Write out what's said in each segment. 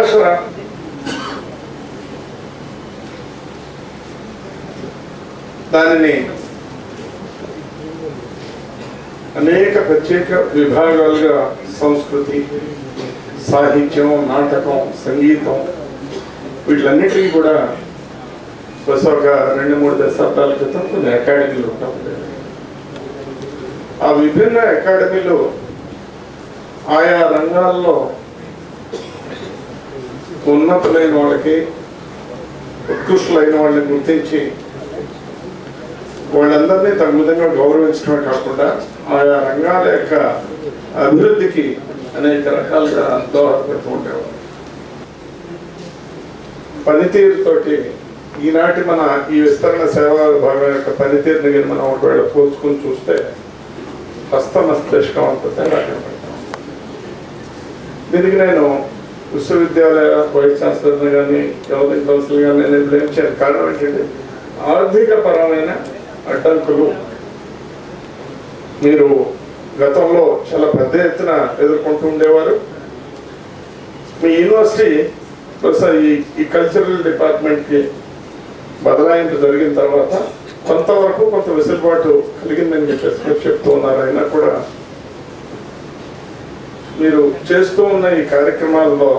భాష దానిని అనేక ప్రత్యేక విభాగాలుగా సంస్కృతి, సాహిత్యం, నాటకం, సంగీతం వీటిలన్నిటికీ కూడా ఒక 2-3 దశాబ్దాల క్రితం కొన్ని అకాడమీలు ఉంటాయి. ఆ విభిన్న అకాడమీలు ఆయా రంగాల్లో ఉన్నతులైన వాళ్ళకి, ఉత్కృష్టులైన వాళ్ళని గుర్తించి వాళ్ళందరినీ తమ విధంగా గౌరవించడమే కాకుండా ఆయా రంగాల యొక్క అభివృద్ధికి అనేక రకాలుగా దోహదపడుతూ ఉండేవారు. పనితీరుతోటి ఈనాటి మన ఈ విస్తరణ సేవా విభాగం యొక్క పనితీరుని మనం ఒకవేళ పోల్చుకుని చూస్తే హస్తమస్తిష్కం అంత తేడా కనపడతాం. దీనికి నేను విశ్వవిద్యాలయ వైస్ ఛాన్సలర్ని కానీ గవర్నింగ్ కౌన్సిల్ కానీ నేను బ్లేమ్ చేయను. కారణం ఏంటంటే ఆర్థిక పరమైన అడ్డంకులు మీరు గతంలో చాలా పెద్ద ఎత్తున ఎదుర్కొంటూ ఉండేవారు. మీ యూనివర్సిటీ బహుశా ఈ కల్చరల్ డిపార్ట్మెంట్కి బదలాయింపు జరిగిన తర్వాత కొంతవరకు కొంత వెసులుబాటు కలిగిందని చెప్పేసి చెప్తూ ఉన్నారు. అయినా కూడా మీరు చేస్తూ ఉన్న ఈ కార్యక్రమాల్లో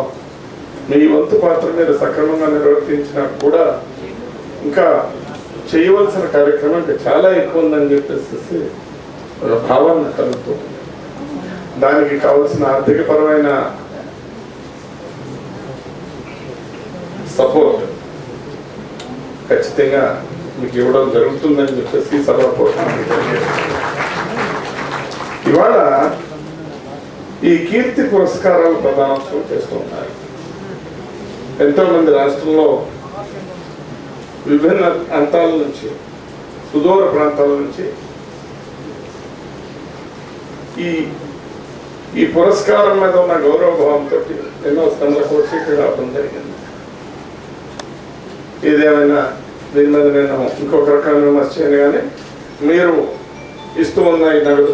మీ వంతు పాత్ర మీరు సక్రమంగా నిర్వర్తించినా కూడా ఇంకా చేయవలసిన కార్యక్రమం ఇంకా చాలా ఎక్కువ ఉందని చెప్పేసి ఒక భావన కలుగుతుంది. దానికి కావలసిన ఆర్థికపరమైన సపోర్ట్ ఖచ్చితంగా మీకు ఇవ్వడం జరుగుతుందని చెప్పేసి సర్వపూర్వకంగా ఇవాళ ఈ కీర్తి పురస్కారాలు ప్రదానం చేస్తూ ఉన్నారు. ఎంతో మంది రాష్ట్రంలో విభిన్న ప్రాంతాల నుంచి, సుదూర ప్రాంతాల నుంచి ఈ పురస్కారం మీద ఉన్న గౌరవభావంతో ఎన్నో స్థానాలకు సీట్లు రావడం జరిగింది. ఏదేమైనా దీని మీద నేను ఇంకొక రకమైన విమర్శ చేయను, కానీ మీరు ఇస్తూ ఉన్న ఈ నగదు